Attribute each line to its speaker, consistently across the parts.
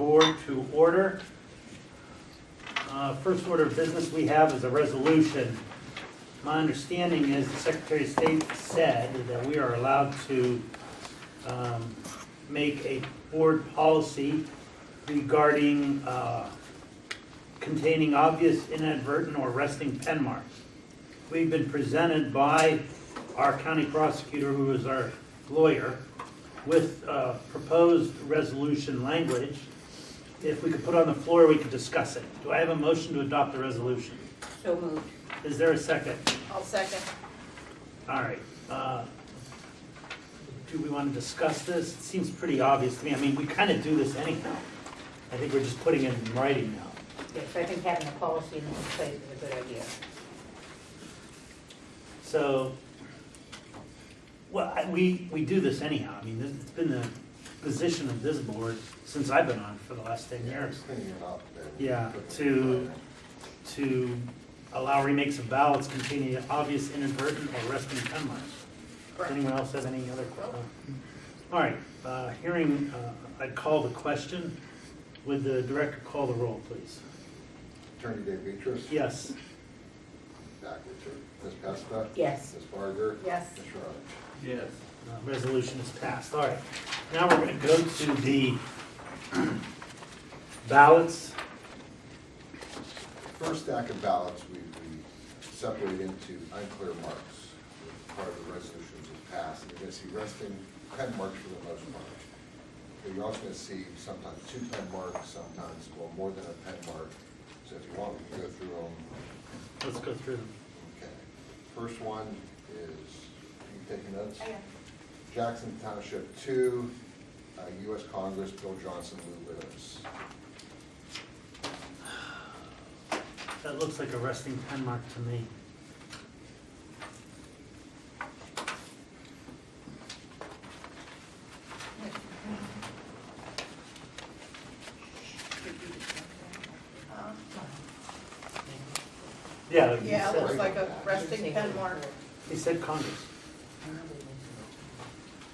Speaker 1: board to order. First order of business we have is a resolution. My understanding is the Secretary of State said that we are allowed to make a board policy regarding containing obvious, inadvertent, or resting pen marks. We've been presented by our county prosecutor, who is our lawyer, with proposed resolution language. If we could put it on the floor, we could discuss it. Do I have a motion to adopt the resolution?
Speaker 2: So moved.
Speaker 1: Is there a second?
Speaker 2: I'll second.
Speaker 1: All right. Do we want to discuss this? It seems pretty obvious to me. I mean, we kind of do this anyhow. I think we're just putting it in writing now.
Speaker 2: Yes, I think having a policy in place is a good idea.
Speaker 1: So, well, we do this anyhow. I mean, it's been the position of this board since I've been on for the last 10 years.
Speaker 3: Cleaning it up.
Speaker 1: Yeah, to allow remakes of ballots containing obvious, inadvertent, or resting pen marks. Does anyone else have any other questions? All right, I'd call the question. Would the director call the roll, please?
Speaker 3: Attorney Dave Beatrice?
Speaker 1: Yes.
Speaker 3: Backwards, sir. Ms. Pesta?
Speaker 2: Yes.
Speaker 3: Ms. Barger?
Speaker 2: Yes.
Speaker 3: Ms. Rhodes?
Speaker 4: Yes.
Speaker 1: Resolution is passed. All right, now we're going to go to the ballots.
Speaker 3: First stack of ballots we separated into unclear marks. Part of the resolutions was passed. And you're going to see resting pen marks for the most part. But you're also going to see sometimes 2 pen marks, sometimes more than a pen mark. So if you want, we can go through them.
Speaker 1: Let's go through them.
Speaker 3: Okay. First one is, are you taking notes?
Speaker 2: I am.
Speaker 3: Jackson Township 2, U.S. Congress, Bill Johnson, Lou Lewis.
Speaker 1: That looks like a resting pen mark to me. Yeah, he
Speaker 5: Yeah, it looks
Speaker 1: said,
Speaker 5: like a resting pen mark.
Speaker 1: he said Congress.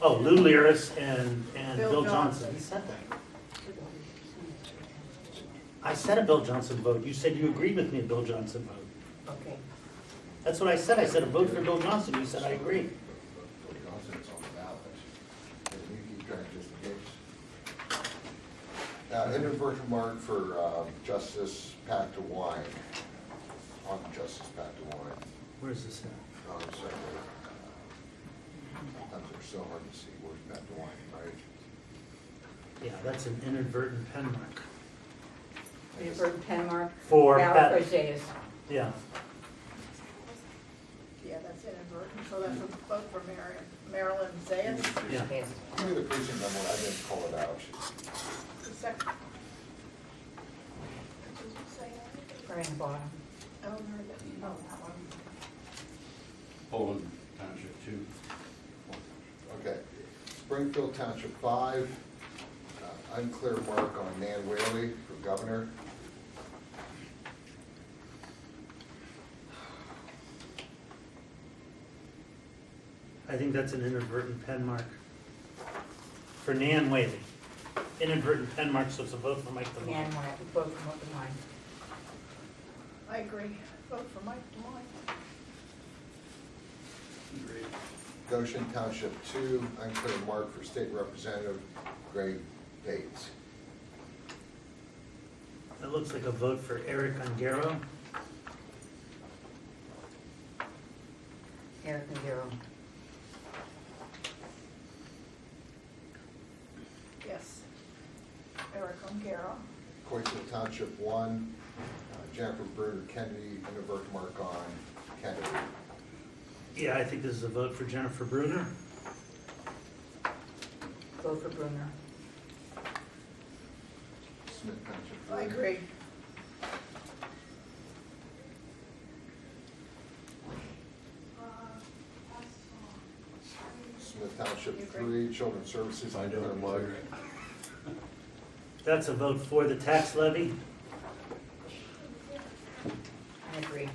Speaker 1: Oh, Lou Learis and
Speaker 5: Bill
Speaker 1: Bill Johnson.
Speaker 5: Johnson.
Speaker 1: He said that. I said a Bill Johnson vote. You said you agreed with me, a Bill Johnson vote.
Speaker 2: Okay.
Speaker 1: That's what I said. I said a vote for Bill Johnson. You said I agree.
Speaker 3: Bill Johnson is on the ballot. And you keep track just in case. Inadvertent mark for Justice Pat DeWine. On Justice Pat DeWine.
Speaker 1: Where's this at?
Speaker 3: Oh, sorry. Sometimes they're so hard to see. Where's Pat DeWine, right?
Speaker 1: Yeah, that's an inadvertent pen mark.
Speaker 2: Inadvertent pen mark.
Speaker 1: For
Speaker 2: Ballot
Speaker 1: Pat.
Speaker 2: for Zayas.
Speaker 1: Yeah.
Speaker 5: Yeah, that's inadvertent, so that's a vote for Marilyn Zayas.
Speaker 1: Yeah.
Speaker 2: Yes.
Speaker 3: Give me the precinct number. I didn't call it out.
Speaker 5: The second.
Speaker 2: Right in the bottom.
Speaker 5: Oh, no, that-
Speaker 2: Oh, that one.
Speaker 4: Poland Township 2.
Speaker 3: Okay. Springfield Township 5, unclear mark on Nan Whaley for governor.
Speaker 1: I think that's an inadvertent pen mark. For Nan Whaley. Inadvertent pen mark, so it's a vote for Mike
Speaker 2: Man,
Speaker 1: DeWine.
Speaker 2: one, vote from what the line.
Speaker 5: I agree. Vote for Mike DeWine.
Speaker 3: Goshen Township 2, unclear mark for state representative Greg Bates.
Speaker 1: That looks like a vote for Eric Ungaro.
Speaker 2: Eric and Darrell.
Speaker 5: Yes. Eric Ongaro.
Speaker 3: Coysville Township 1, Jennifer Bruder Kennedy, inadvertent mark on Kennedy.
Speaker 1: Yeah, I think this is a vote for Jennifer Bruner.
Speaker 2: Vote for Bruner.
Speaker 3: Smith Township 3.
Speaker 5: I agree.
Speaker 3: Smith Township
Speaker 5: You agree?
Speaker 3: 3, Children's Services.
Speaker 4: I don't agree.
Speaker 1: That's a vote for the tax levy.
Speaker 2: I agree.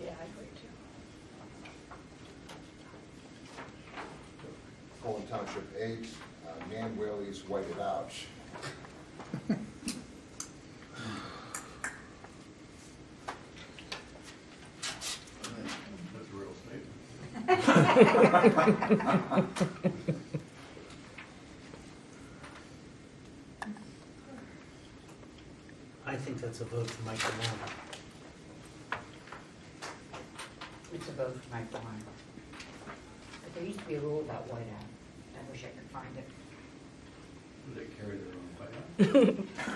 Speaker 5: Yeah, I agree too.
Speaker 3: Poland Township 8, Nan Whaley's whited out.
Speaker 4: That's a real statement.
Speaker 1: I think that's a vote for Mike DeLong.
Speaker 2: It's a vote for Mike DeWine. But there used to be a rule about whiteout. I wish I could find it.
Speaker 4: They carry their own flag.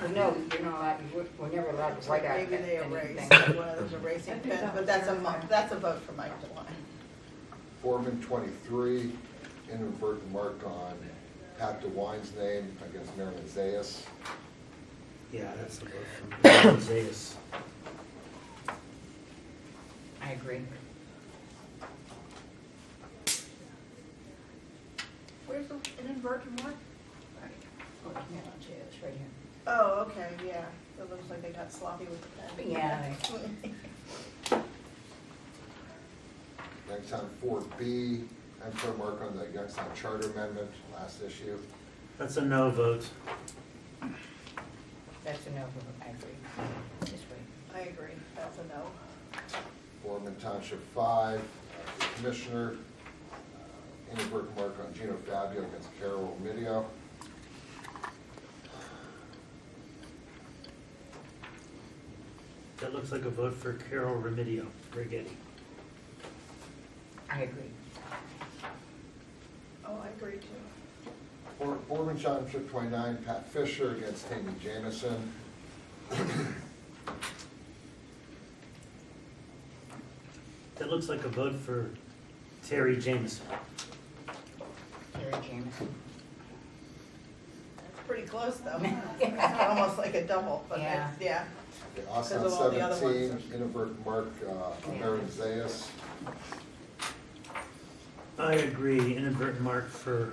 Speaker 2: Well, no, you're not allowed, we're never allowed to white out
Speaker 5: Maybe they
Speaker 2: anything.
Speaker 5: erased one of those erasing pens, but that's a vote for Mike DeWine.
Speaker 3: Foreman 23, inadvertent mark on Pat DeWine's name against Marilyn Zayas.
Speaker 1: Yeah, that's a vote for Marilyn Zayas.
Speaker 2: I agree.
Speaker 5: Where's the inadvertent mark?
Speaker 2: Oh, yeah, it's right here.
Speaker 5: Oh, okay, yeah. It looks like they got sloppy with the pen.
Speaker 2: Yeah.
Speaker 3: Youngstown 4B, unclear mark on the Youngstown Charter Amendment, last issue.
Speaker 1: That's a no vote.
Speaker 2: That's a no vote, I agree. This way.
Speaker 5: I agree, that's a no.
Speaker 3: Foreman Township 5, Commissioner, inadvertent mark on Gino Fabio against Carol Midio.
Speaker 1: That looks like a vote for Carol Remedios, Rigetti.
Speaker 2: I agree.
Speaker 5: Oh, I agree too.
Speaker 3: Foreman Township 29, Pat Fisher against Tammy Jamison.
Speaker 1: That looks like a vote for Terry Jameson.
Speaker 2: Terry Jameson.
Speaker 5: It's pretty close though. It's almost like a double, but
Speaker 2: Yeah.
Speaker 5: it's, yeah.
Speaker 3: Okay, Austin
Speaker 5: Because of all the other
Speaker 3: 17,
Speaker 5: ones.
Speaker 3: inadvertent mark on Marilyn Zayas.
Speaker 1: I agree, inadvertent mark for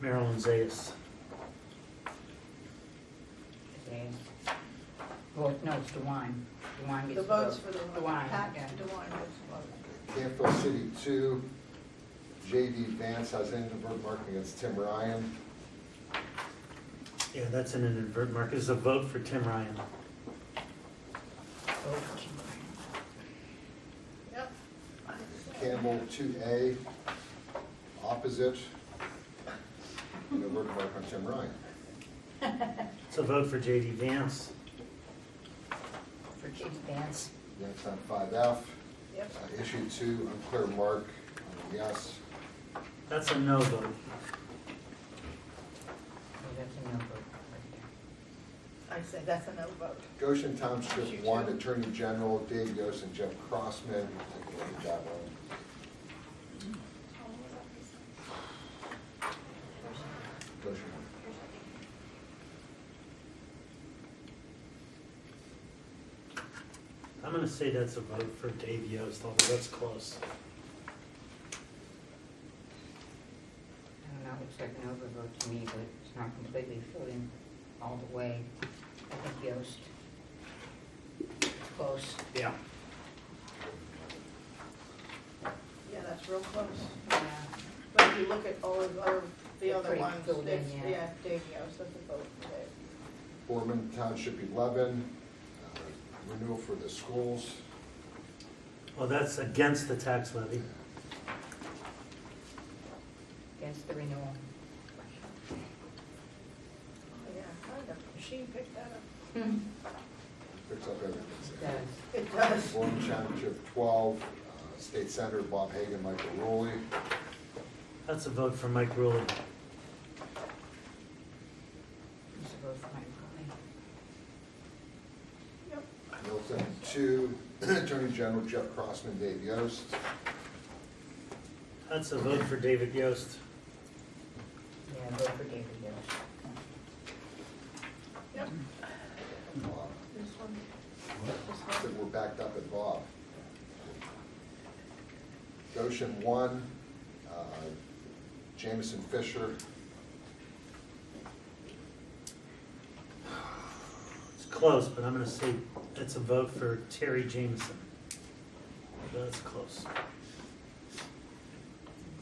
Speaker 1: Marilyn Zayas.
Speaker 2: Okay. Well, no, it's DeWine. DeWine
Speaker 5: The
Speaker 2: gets
Speaker 5: votes for the
Speaker 2: DeWine,
Speaker 5: Pat
Speaker 2: yeah.
Speaker 5: DeWine gets a vote.
Speaker 3: Canfield City 2, J.D. Vance has inadvertent mark against Tim Ryan.
Speaker 1: Yeah, that's an inadvertent mark. It's a vote for Tim Ryan.
Speaker 2: Vote for DeWine.
Speaker 5: Yep.
Speaker 3: Campbell 2A, opposite, inadvertent mark on Tim Ryan.
Speaker 1: It's a vote for J.D. Vance.
Speaker 2: For J.D. Vance.
Speaker 3: Youngstown 5F,
Speaker 5: Yep.
Speaker 3: issue 2, unclear mark on yes.
Speaker 1: That's a no vote.
Speaker 2: Oh, that's a no vote right
Speaker 5: I say that's a no vote.
Speaker 3: Goshen Township
Speaker 5: Issue
Speaker 3: 1,
Speaker 5: two.
Speaker 3: Attorney General Dave Yost and Jeff Crossman. Take a look at that one. Goshen 1.
Speaker 1: I'm gonna say that's a vote for Dave Yost, although that's close.
Speaker 2: there. I don't know, it's like an overvote to me, but it's not completely filling all the way. I think Yost. It's close.
Speaker 1: Yeah.
Speaker 5: Yeah, that's real close.
Speaker 2: Yeah.
Speaker 5: But if you look at all of the
Speaker 2: They're
Speaker 5: other
Speaker 2: pretty
Speaker 5: ones,
Speaker 2: filled in,
Speaker 5: it's,
Speaker 2: yeah.
Speaker 5: yeah, Dave Yost, that's a vote for Dave.
Speaker 3: Foreman Township 11, renewal for the schools.
Speaker 1: Well, that's against the tax levy.
Speaker 2: Against the renewal.
Speaker 5: Oh, yeah, kind of. Machine picked that up.
Speaker 2: Hmm.
Speaker 3: Picks up everything.
Speaker 2: Does.
Speaker 5: It does.
Speaker 3: Foreman Township 12, State Senator Bob Hagan, Michael Rowley.
Speaker 1: That's a vote for Mike Rulli.
Speaker 2: It's a vote for Mike Rowley.
Speaker 5: Yep.
Speaker 3: Milton 2, Attorney General Jeff Crossman, Dave Yost.
Speaker 1: That's a vote for David Yost.
Speaker 2: Yeah, vote for David Yost.
Speaker 5: Yep.
Speaker 3: Bob.
Speaker 5: This one.
Speaker 3: I said we're backed up at Bob. Goshen 1, Jameson Fisher.
Speaker 1: It's close, but I'm gonna say it's a vote for Terry Jameson. That's close.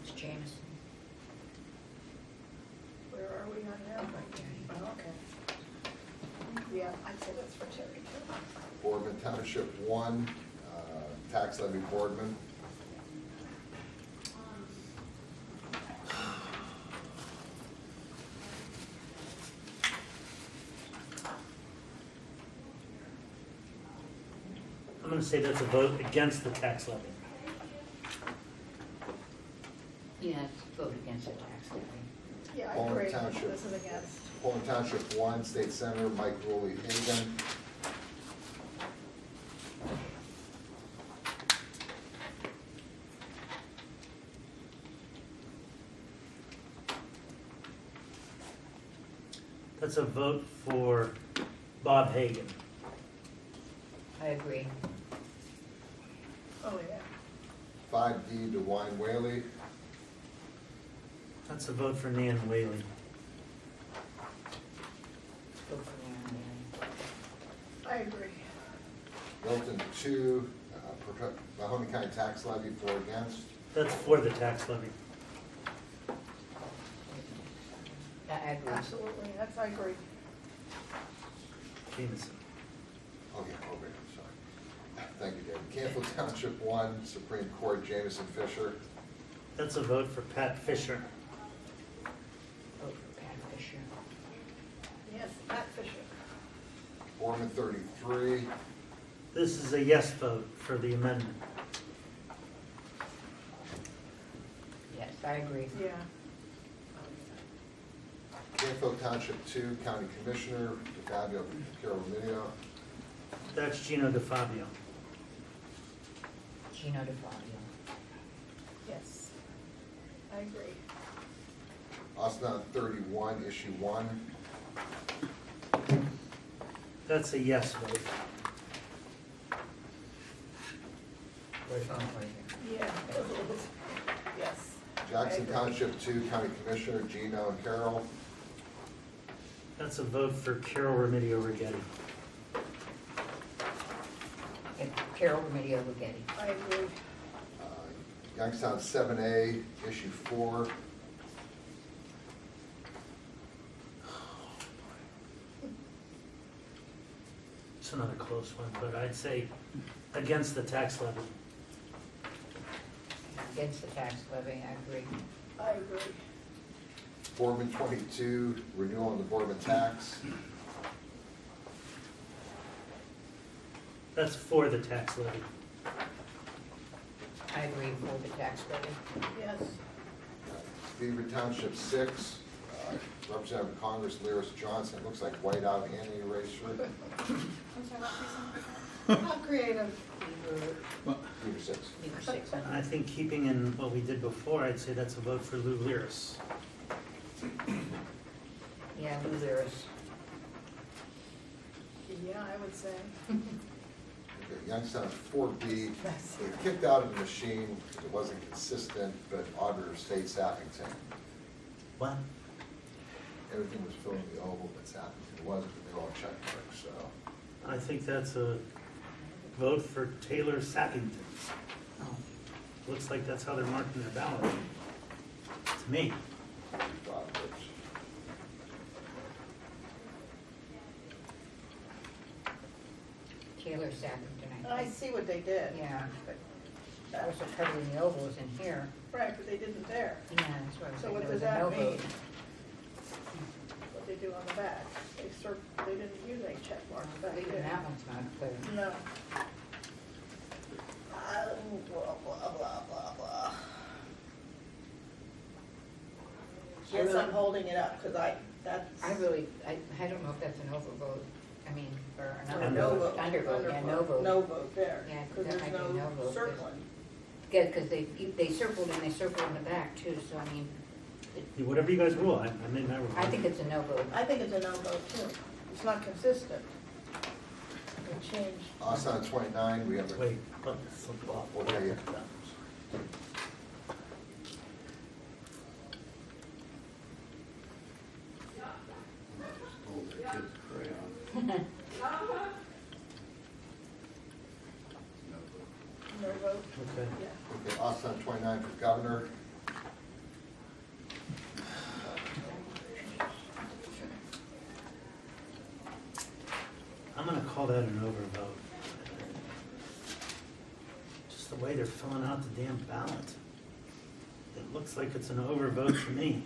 Speaker 2: It's Jameson.
Speaker 5: Where are we on now?
Speaker 2: Right there.
Speaker 5: I'd say that's for Terry too.
Speaker 3: Boardman Township 1, tax levy Boardman.
Speaker 1: I'm gonna say that's a vote against the tax levy.
Speaker 2: Yeah, vote against the tax levy.
Speaker 5: Yeah, I
Speaker 3: Ballot
Speaker 5: agree.
Speaker 3: Township.
Speaker 5: This is against.
Speaker 3: Pullman Township 1, State Senator Mike Rowley Hagan.
Speaker 1: That's a vote for Bob Hagan.
Speaker 2: I agree.
Speaker 5: Oh, yeah.
Speaker 3: 5D, DeWine Whaley.
Speaker 1: That's a vote for Nan Whaley.
Speaker 2: Vote for Nan
Speaker 5: I agree.
Speaker 3: Milton 2, Mahoney County tax levy, 4 against.
Speaker 1: That's for the tax levy.
Speaker 2: I agree.
Speaker 5: Absolutely, that's, I agree.
Speaker 1: Jameson.
Speaker 3: Oh, yeah, I'm sorry. Thank you, David. Canfield Township 1, Supreme Court, Jameson Fisher.
Speaker 1: That's a vote for Pat Fisher.
Speaker 2: Vote for Pat Fisher.
Speaker 5: Yes, Pat Fisher.
Speaker 3: Boardman 33,
Speaker 1: This is a yes vote for the amendment.
Speaker 2: Yes, I agree.
Speaker 5: Yeah.
Speaker 3: Canfield Township 2, County Commissioner, DeFabio Caraminio.
Speaker 1: That's Gino DeFabio.
Speaker 2: Gino DeFabio.
Speaker 5: Yes. I agree.
Speaker 3: Austin 31, Issue 1.
Speaker 1: That's a yes vote.
Speaker 5: Yeah. Yes.
Speaker 3: Jackson
Speaker 5: I agree.
Speaker 3: Township 2, County Commissioner, Gino and Carol.
Speaker 1: That's a vote for Carol Remedios Rigetti.
Speaker 2: And Carol Remedios Rigetti.
Speaker 5: I agree.
Speaker 3: Youngstown 7A, Issue 4.
Speaker 1: It's another close one, but I'd say against the tax levy.
Speaker 2: Against the tax levy, I agree.
Speaker 5: I agree.
Speaker 3: Boardman 22, renewal on the Boardman tax.
Speaker 1: That's for the tax levy.
Speaker 2: I agree for the tax levy.
Speaker 5: Yes.
Speaker 3: Beaver Township 6, Representative of Congress Lyris Johnson. Looks like whiteout and eraser.
Speaker 5: How creative.
Speaker 3: Beaver 6.
Speaker 2: Beaver 6.
Speaker 1: I think keeping in what we did before, I'd say that's a vote for Lou Lyris.
Speaker 2: Yeah, Lou Lyris.
Speaker 5: Yeah, I would say.
Speaker 3: Okay, Youngstown 4B,
Speaker 5: Yes.
Speaker 3: they kicked out of the machine because it wasn't consistent, but Auditor State Sappington.
Speaker 1: What?
Speaker 3: Everything was filled in the oval, but Sappington wasn't, but they were all check marks, so.
Speaker 1: I think that's a vote for Taylor Sappington.
Speaker 2: Oh,
Speaker 1: Looks like that's how they're marking their ballot. To me.
Speaker 3: Bob Rich.
Speaker 2: Taylor Sappington, I
Speaker 5: I
Speaker 2: think.
Speaker 5: see what they did.
Speaker 2: Yeah,
Speaker 5: But
Speaker 2: that was
Speaker 5: that-
Speaker 2: a cover in the ovals in here.
Speaker 5: Right, but they didn't there.
Speaker 2: Yeah, that's what I was
Speaker 5: So
Speaker 2: saying.
Speaker 5: what
Speaker 2: There
Speaker 5: does
Speaker 2: was a
Speaker 5: that
Speaker 2: no
Speaker 5: mean?
Speaker 2: vote.
Speaker 5: What they do on the back. They didn't use any check marks back
Speaker 2: Even
Speaker 5: there.
Speaker 2: that one's not clear.
Speaker 5: No. Blah, blah, blah, blah, blah. Yes,
Speaker 2: really-
Speaker 5: I'm holding it up, because that's.
Speaker 2: I don't know if that's an overvote, I mean, or an
Speaker 5: Or
Speaker 1: Undervote.
Speaker 5: no vote.
Speaker 2: Undervote, yeah, no vote.
Speaker 5: No vote there.
Speaker 2: Yeah,
Speaker 5: Because
Speaker 2: that
Speaker 5: there's
Speaker 2: might be no
Speaker 5: no
Speaker 2: vote.
Speaker 5: circling.
Speaker 2: Yeah, because they circled and they circled in the back too, so I mean,
Speaker 1: Whatever you guys rule, I made my rule.
Speaker 2: I think it's a no vote.
Speaker 5: I think it's a no vote too. It's not consistent. It changed.
Speaker 3: Austin 29, we have a.
Speaker 1: Wait, look, flip flop.
Speaker 3: Okay, yeah.
Speaker 4: Stole their kid's crayon. No vote.
Speaker 5: No vote.
Speaker 1: Okay.
Speaker 5: Yeah.
Speaker 3: Okay, Austin 29 for governor.
Speaker 1: call that an overvote. Just the way they're filling out the damn ballot. It looks like it's an overvote to me.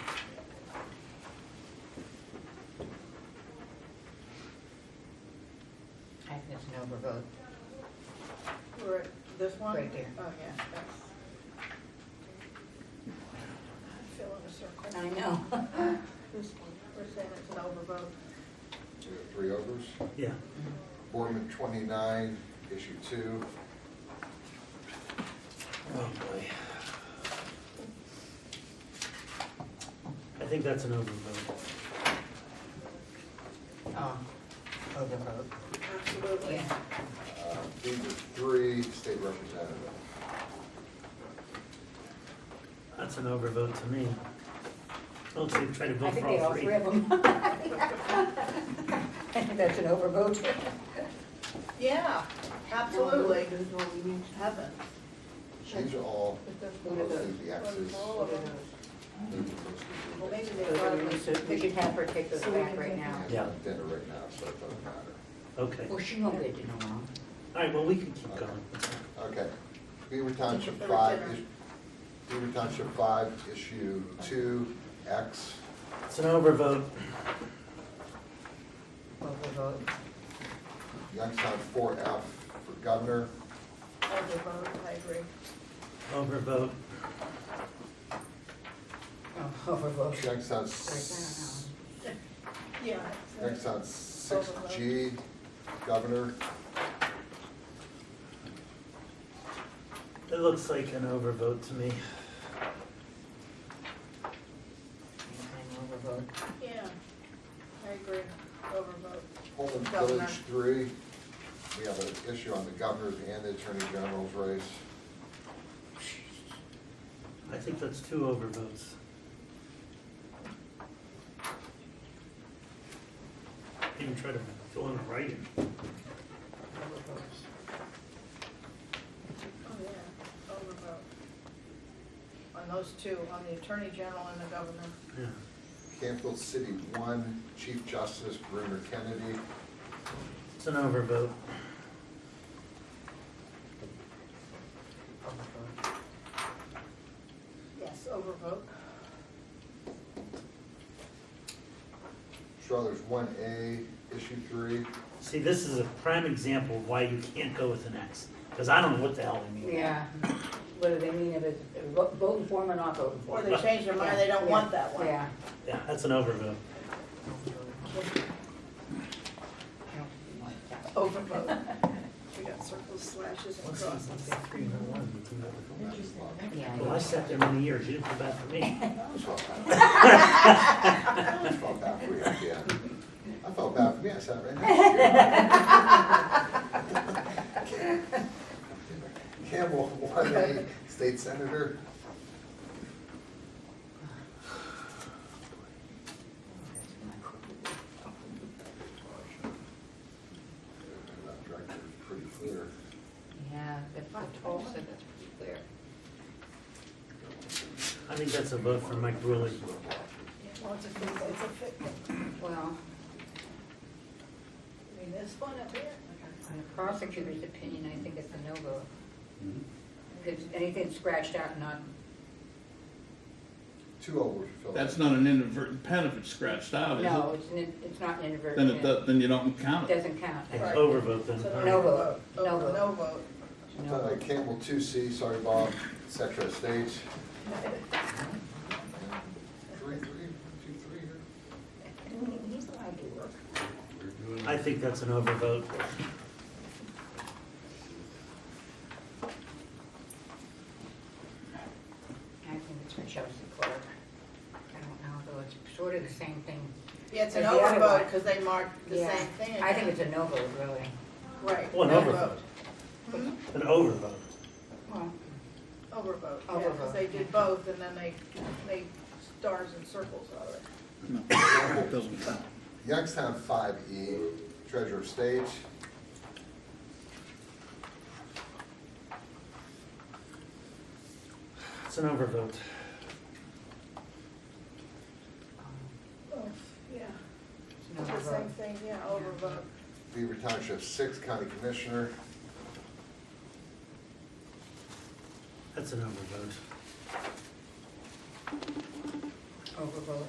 Speaker 2: I think it's an overvote.
Speaker 5: Right, this one?
Speaker 2: Right there.
Speaker 5: Oh, yeah, that's. Fill in a circle.
Speaker 2: I know.
Speaker 5: This one, we're saying it's an overvote.
Speaker 3: We have 3 overs.
Speaker 1: Yeah.
Speaker 3: Boardman 29, issue 2.
Speaker 1: Oh, boy. I think that's an overvote.
Speaker 2: Oh, overvote.
Speaker 5: Absolutely.
Speaker 2: Yeah.
Speaker 3: Beaver 3, state representative.
Speaker 1: That's an overvote to me. Let's see, try to
Speaker 2: I
Speaker 1: vote
Speaker 2: think
Speaker 1: for
Speaker 2: they
Speaker 1: all
Speaker 2: all
Speaker 1: three.
Speaker 2: three of them. I think that's an overvote.
Speaker 5: Yeah, absolutely. Heaven.
Speaker 3: These are all
Speaker 2: What are those?
Speaker 3: mostly the X's.
Speaker 5: All of them.
Speaker 3: Maybe mostly
Speaker 5: Well,
Speaker 3: the
Speaker 5: maybe
Speaker 3: X's.
Speaker 5: they thought it was.
Speaker 2: We should have her take those
Speaker 5: So we
Speaker 2: back
Speaker 5: can
Speaker 2: right
Speaker 5: take
Speaker 2: now.
Speaker 3: And
Speaker 1: Yeah.
Speaker 3: I'm dinner right now, so it doesn't matter.
Speaker 1: Okay.
Speaker 2: Well, she won't get to know them.
Speaker 1: All right, well, we can keep going.
Speaker 3: Okay. Beaver Township
Speaker 5: for
Speaker 3: 5,
Speaker 5: dinner.
Speaker 3: Beaver Township 5, issue 2, X.
Speaker 1: It's an overvote.
Speaker 2: Overvote.
Speaker 3: Youngstown 4F for governor.
Speaker 5: Overvote, I agree.
Speaker 1: Overvote.
Speaker 2: Oh, overvote.
Speaker 3: Youngstown,
Speaker 5: Yeah.
Speaker 3: Youngstown 6G, governor.
Speaker 1: It looks like an overvote to me.
Speaker 2: And overvote.
Speaker 5: Yeah, I agree. Overvote.
Speaker 3: Pullman
Speaker 5: Governor.
Speaker 3: Village 3, we have an issue on the governor's and the attorney general's race.
Speaker 1: I think that's 2 overvotes. Even try to fill in writing.
Speaker 2: Overvotes.
Speaker 5: Oh, yeah, overvote. On those two, on the Attorney General and the Governor.
Speaker 1: Yeah.
Speaker 3: Canfield City 1, Chief Justice Bruner Kennedy.
Speaker 1: It's an overvote.
Speaker 2: Overvote.
Speaker 5: Yes, overvote.
Speaker 3: Struthers 1A, issue 3.
Speaker 1: See, this is a prime example of why you can't go with an X, because I don't know what the hell they mean.
Speaker 2: Yeah. What do they mean if it's voting for them or not voting for
Speaker 5: Or
Speaker 2: them?
Speaker 5: they change their mind, they don't
Speaker 2: Yeah.
Speaker 5: want that one.
Speaker 2: Yeah.
Speaker 1: Yeah, that's an overvote.
Speaker 5: Overvote. We got circles, slashes, and
Speaker 1: What's
Speaker 5: crosses.
Speaker 1: that? 3 and 1.
Speaker 2: Yeah.
Speaker 1: Well, I sat there many years, you didn't feel bad for me.
Speaker 3: I felt bad. I felt bad for you, yeah. I felt bad for me, I sat right next to you. Campbell 1A, state senator. That director is pretty clear.
Speaker 2: Yeah, that's what Toll said, that's pretty clear.
Speaker 1: I think that's a vote for Mike Bruley.
Speaker 5: Well, it's a fit thing.
Speaker 2: Well,
Speaker 5: I mean, this one up here.
Speaker 2: on the prosecutor's opinion, I think it's a no vote.
Speaker 4: Mhm.
Speaker 2: Because anything scratched out, not,
Speaker 3: 2 overs filled.
Speaker 6: That's not an inadvertent pen if it's scratched out, is it?
Speaker 2: no, it's not an
Speaker 6: Then
Speaker 2: inadvertent.
Speaker 6: it does, then you don't count
Speaker 2: It
Speaker 6: it.
Speaker 2: doesn't count.
Speaker 1: It's
Speaker 5: Right.
Speaker 1: overvote then.
Speaker 5: So
Speaker 1: All
Speaker 2: No
Speaker 1: right.
Speaker 2: vote. No
Speaker 5: No
Speaker 2: vote.
Speaker 5: No vote.
Speaker 2: No vote.
Speaker 3: Campbell 2C, sorry Bob, Secretary of State. 3, 2, 3 here.
Speaker 2: He's allowed to work.
Speaker 4: We're doing-
Speaker 1: I think that's an overvote.
Speaker 2: I think it's for Chelsea Clark. I don't know, though, it's sort of the same thing.
Speaker 5: Yeah, it's an
Speaker 2: As the other
Speaker 5: overvote
Speaker 2: one.
Speaker 5: because they marked the
Speaker 2: Yeah.
Speaker 5: same thing.
Speaker 2: I think it's a no vote, really.
Speaker 5: Right.
Speaker 1: Well, an
Speaker 5: no
Speaker 1: overvote.
Speaker 5: vote.
Speaker 1: An overvote.
Speaker 2: Well,
Speaker 5: Overvote, yeah,
Speaker 2: Overvote.
Speaker 5: because they did both and then they made stars and circles out of it.
Speaker 6: No, it doesn't count.
Speaker 3: Youngstown 5E, Treasurer of State.
Speaker 1: It's an overvote.
Speaker 5: Oh, yeah.
Speaker 2: it's no
Speaker 5: It's the same
Speaker 2: vote.
Speaker 5: thing, yeah, overvote.
Speaker 3: Beaver Township 6 County Commissioner.
Speaker 1: That's an overvote.
Speaker 2: Overvote.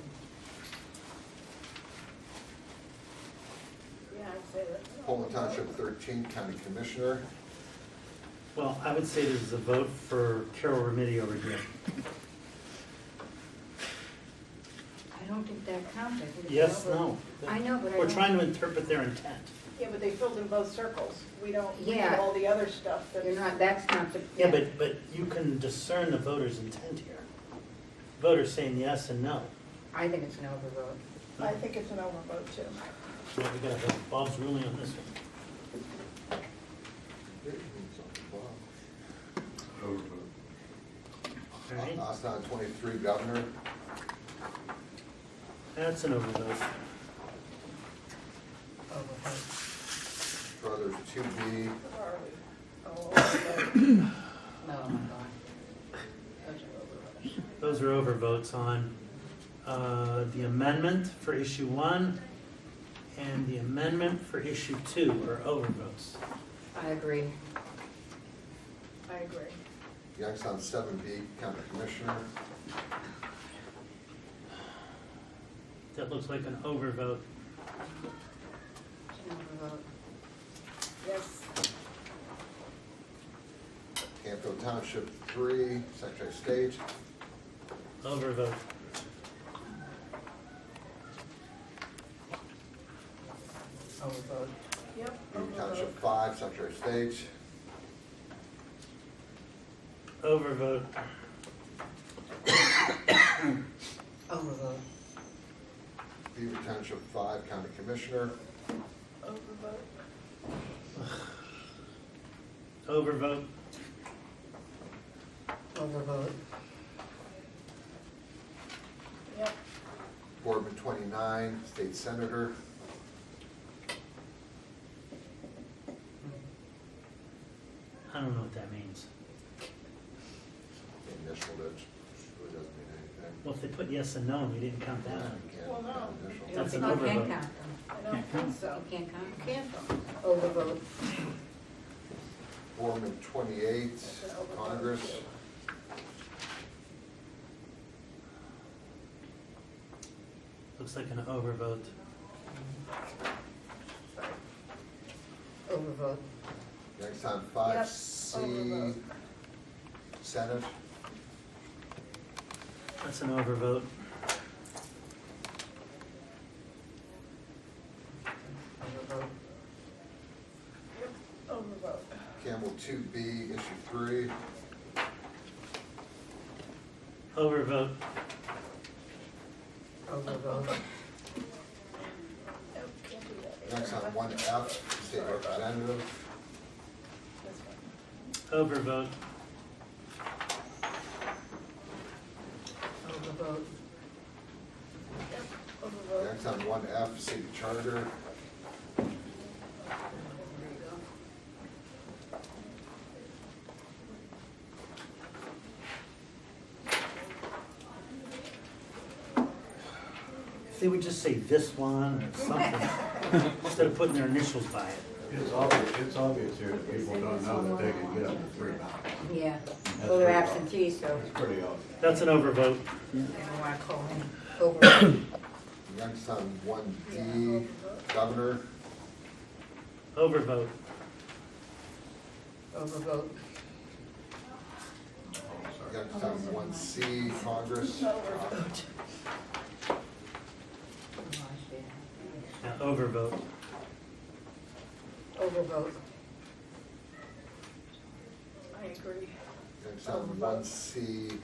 Speaker 5: Yeah, I'd say that's. an
Speaker 3: Pullman
Speaker 5: overvote.
Speaker 3: Township 13 County Commissioner.
Speaker 1: Well, I would say this is a vote for Carol Remedy over here.
Speaker 2: I don't think that counts, I think it's an
Speaker 1: Yes,
Speaker 2: overvote.
Speaker 1: no.
Speaker 2: I know, but I
Speaker 1: We're
Speaker 2: don't-
Speaker 1: trying to interpret their intent.
Speaker 5: Yeah, but they filled in both circles. We don't read
Speaker 2: Yeah.
Speaker 5: all the other stuff that's.
Speaker 2: You're not, that's not the.
Speaker 1: Yeah, but you can discern the voter's intent here. Voters saying yes and no.
Speaker 2: I think it's an overvote.
Speaker 5: I think it's an overvote too.
Speaker 1: Well, we gotta have Bob's ruling on this one.
Speaker 4: Overvote.
Speaker 1: All right,
Speaker 3: Austin 23 Governor.
Speaker 1: that's an overvote.
Speaker 2: Overvote.
Speaker 3: Brothers 2B.
Speaker 5: Where are we? Oh, overvote.
Speaker 2: No, oh my God.
Speaker 5: Those are overvotes.
Speaker 1: Those are overvotes on the amendment for issue 1 and the amendment for issue 2 are overvotes.
Speaker 2: I agree.
Speaker 5: I agree.
Speaker 3: Youngstown 7B County Commissioner.
Speaker 1: That looks like an overvote.
Speaker 2: It's an overvote.
Speaker 5: Yes.
Speaker 3: Canfield Township 3 Secretary of State.
Speaker 1: Overvote.
Speaker 2: Overvote.
Speaker 5: Yep.
Speaker 3: Beaver
Speaker 5: Overvote.
Speaker 3: Township 5 Secretary of State.
Speaker 1: Overvote.
Speaker 2: Overvote.
Speaker 3: Beaver Township 5 County Commissioner.
Speaker 5: Overvote.
Speaker 1: Overvote.
Speaker 2: Overvote.
Speaker 5: Yep.
Speaker 3: Boardman 29 State Senator.
Speaker 1: I don't know what that means.
Speaker 3: Initialed it. Really doesn't mean anything.
Speaker 1: Well, if they put yes and no, and we didn't count that on.
Speaker 3: You can't
Speaker 5: Well, no.
Speaker 3: initial.
Speaker 2: You don't
Speaker 1: That's
Speaker 2: think
Speaker 1: an
Speaker 2: you can
Speaker 1: overvote.
Speaker 2: count them?
Speaker 5: I don't think so.
Speaker 2: You can't count
Speaker 5: You
Speaker 2: them?
Speaker 5: can't.
Speaker 2: Overvote.
Speaker 3: Boardman 28
Speaker 5: That's an overvote.
Speaker 3: Congress.
Speaker 1: Looks like an overvote.
Speaker 5: Sorry.
Speaker 2: Overvote.
Speaker 3: Youngstown
Speaker 5: Yep,
Speaker 3: 5C
Speaker 5: overvote.
Speaker 3: Senate.
Speaker 1: That's an overvote.
Speaker 2: Overvote.
Speaker 5: Yep. Overvote.
Speaker 3: Campbell 2B Issue 3.
Speaker 1: Overvote.
Speaker 2: Overvote.
Speaker 5: Yep, can't do that.
Speaker 3: Youngstown 1F State Representative.
Speaker 5: This one.
Speaker 1: Overvote.
Speaker 2: Overvote.
Speaker 5: Yep. Overvote.
Speaker 3: Youngstown 1F City Charter.
Speaker 2: There you go.
Speaker 1: If they would just say this one or something, instead of putting their initials by it.
Speaker 4: It's obvious here that people don't know that they can get up to 3 ballots.
Speaker 2: Yeah,
Speaker 4: That's
Speaker 2: well, they're
Speaker 4: pretty
Speaker 2: absentee, so
Speaker 4: It's pretty obvious.
Speaker 1: That's an overvote.
Speaker 2: I don't want to call him overvote.
Speaker 3: Youngstown
Speaker 5: Yeah,
Speaker 3: 1D
Speaker 5: overvote.
Speaker 3: Governor.
Speaker 1: Overvote.
Speaker 2: Overvote.
Speaker 3: Youngstown 1C Congress.
Speaker 5: Overvote.
Speaker 1: Yeah, overvote.
Speaker 2: Overvote.
Speaker 5: I agree.
Speaker 3: Youngstown
Speaker 5: Overvote.
Speaker 3: 1C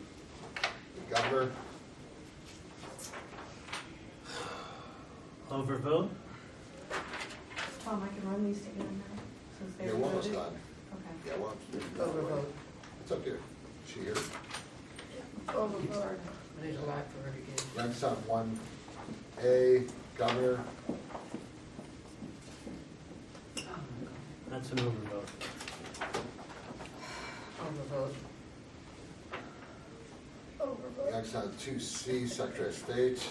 Speaker 3: Governor.
Speaker 1: Overvote.
Speaker 7: Tom, I can run these together now, since they
Speaker 3: Yeah,
Speaker 7: were
Speaker 3: we're almost
Speaker 7: voted.
Speaker 3: done.
Speaker 7: Okay.
Speaker 3: Yeah, well,
Speaker 2: Overvote.
Speaker 3: it's up to you. She here.
Speaker 5: Overvote.
Speaker 2: There's a lot for her to do.
Speaker 3: Youngstown 1A Governor.
Speaker 2: Oh, my God.
Speaker 1: That's an overvote.
Speaker 2: Overvote.
Speaker 5: Overvote.
Speaker 3: Youngstown 2C Secretary of State.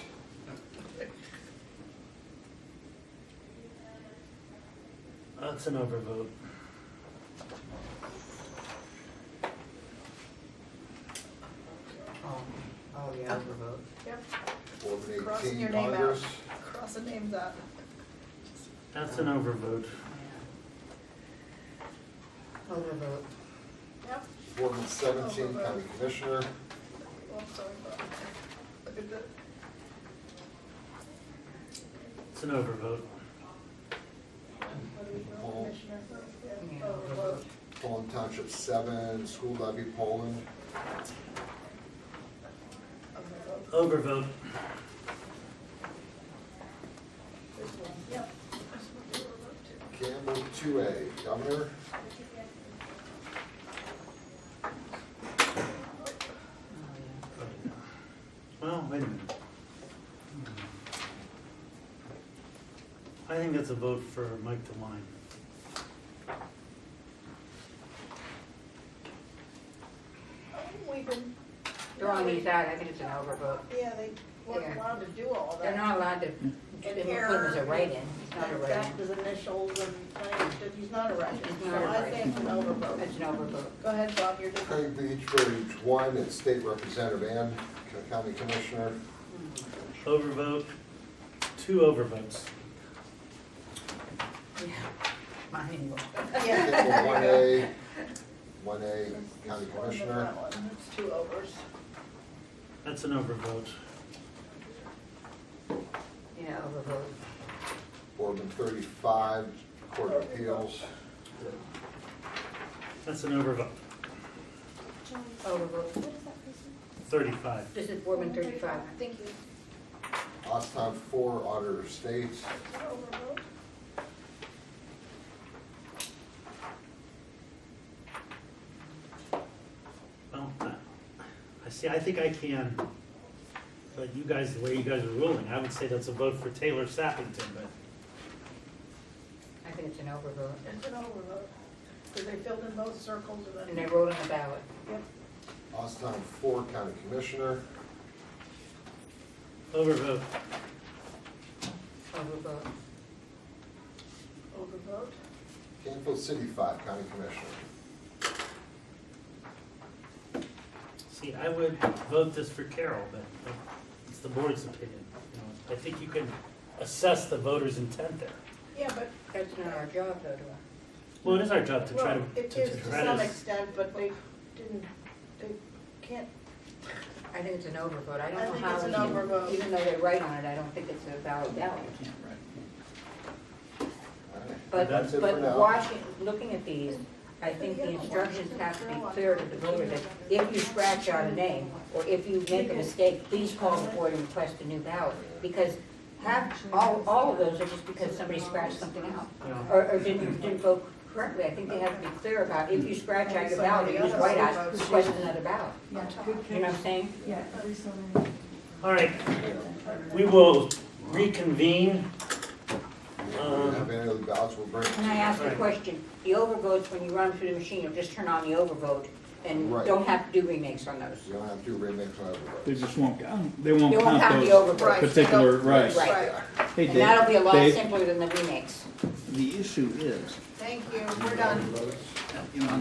Speaker 1: That's an overvote.
Speaker 2: Oh, yeah, overvote.
Speaker 5: Yep,
Speaker 3: Boardman
Speaker 5: Crossing
Speaker 3: 18,
Speaker 5: your name out.
Speaker 3: Congress.
Speaker 5: cross the names out.
Speaker 1: That's an overvote.
Speaker 2: Overvote.
Speaker 5: Yep.
Speaker 3: Boardman 17,
Speaker 5: Overvote.
Speaker 3: County Commissioner.
Speaker 5: Oh, sorry, Bob. Look at that.
Speaker 1: It's an overvote.
Speaker 5: What do we do,
Speaker 3: Oh.
Speaker 5: Commissioner?
Speaker 2: Yeah,
Speaker 5: Yeah, overvote.
Speaker 3: Poland Township 7, School Levy, Poland.
Speaker 5: Overvote.
Speaker 1: Overvote.
Speaker 5: This one, yep. This one's overvote too.
Speaker 3: Campbell 2A, Governor.
Speaker 2: Oh,
Speaker 1: Well, wait a minute. I think that's a vote for Mike DeLine.
Speaker 5: We've been.
Speaker 2: yeah. Throwing these out, I think it's an overvote.
Speaker 5: Yeah, they weren't
Speaker 2: Yeah.
Speaker 5: allowed to do all of that.
Speaker 2: They're not allowed to,
Speaker 5: And
Speaker 2: they won't put
Speaker 5: error.
Speaker 2: them as a write-in. It's not a
Speaker 5: And
Speaker 2: write-in.
Speaker 5: fact, his initials and things, he's not a writer.
Speaker 2: He's
Speaker 5: So
Speaker 2: not a
Speaker 5: I
Speaker 2: writer.
Speaker 5: think it's an overvote.
Speaker 2: It's an overvote.
Speaker 5: Go ahead, Bob, you're just.
Speaker 3: Craig Beach, Village 1, and State Representative and County Commissioner.
Speaker 1: Overvote. 2 overvotes.
Speaker 2: Yeah. Mine will.
Speaker 5: Yeah.
Speaker 3: Campbell 1A, 1A,
Speaker 5: This
Speaker 3: County
Speaker 5: one and
Speaker 3: Commissioner.
Speaker 5: that one. It's 2 overs.
Speaker 1: That's an overvote.
Speaker 2: Yeah, overvote.
Speaker 3: Boardman 35, Court of Appeals.
Speaker 1: That's an overvote.
Speaker 2: Overvote.
Speaker 7: What is that person?
Speaker 1: 35.
Speaker 2: This is Boardman 35.
Speaker 5: Thank you.
Speaker 3: Osstown 4, Auditor of State.
Speaker 5: Is that overvote?
Speaker 1: Well, I see, I think I can, but you guys, the way you guys are ruling, I would say that's a vote for Taylor Sappington, but
Speaker 2: I think it's an overvote.
Speaker 5: It's an overvote. Because they filled in both circles and
Speaker 2: And
Speaker 5: then.
Speaker 2: they wrote on the ballot.
Speaker 5: Yep.
Speaker 3: Osstown 4, County Commissioner.
Speaker 1: overvote.
Speaker 2: Overvote.
Speaker 5: Overvote.
Speaker 3: Canfield City 5, County Commissioner.
Speaker 1: See, I would vote this for Carol, but it's the board's opinion. You know, I think you can assess the voter's intent there.
Speaker 5: Yeah, but,
Speaker 2: That's not our job, though, do
Speaker 1: Well, it is our job to try
Speaker 5: well,
Speaker 1: to,
Speaker 5: it is to some
Speaker 1: to,
Speaker 5: extent, but they didn't, they can't,
Speaker 2: I think it's an overvote. I
Speaker 5: I
Speaker 2: don't know
Speaker 5: think
Speaker 2: how,
Speaker 5: it's an
Speaker 2: we can-
Speaker 5: overvote.
Speaker 2: even though they write on it, I don't think it's a valid ballot.
Speaker 3: All right.
Speaker 2: But,
Speaker 3: That's it for
Speaker 2: but
Speaker 3: now.
Speaker 2: watching, looking at these, I think the instructions have to be clear to the voter that if you scratch out a name, or if you make a mistake, please call the board and request a new ballot. Because all of those are just because somebody scratched something out, or didn't vote correctly. I think they have to be clear about, if you scratch out your ballot, you use white out, request another ballot.
Speaker 7: Yeah, good
Speaker 2: You know what I'm saying?
Speaker 7: Yeah, every so many.
Speaker 1: all right, we will reconvene.
Speaker 3: If we have any other ballots, we'll bring it.
Speaker 2: Can I ask a
Speaker 1: Right.
Speaker 2: question? The overvotes, when you run through the machine, you'll just turn on the overvote and
Speaker 3: Right.
Speaker 2: don't have to do remakes on those.
Speaker 3: You don't have to do remix on
Speaker 6: They
Speaker 3: everybody.
Speaker 6: just won't count, they
Speaker 2: They
Speaker 6: won't
Speaker 2: won't count
Speaker 6: count
Speaker 2: the
Speaker 6: those
Speaker 2: overvote.
Speaker 6: particular, right.
Speaker 2: Right.
Speaker 6: Hey,
Speaker 2: And that'll be a lot
Speaker 6: Dave,
Speaker 2: simpler than the remakes.
Speaker 6: the issue is,
Speaker 5: thank you, we're done.
Speaker 6: you know,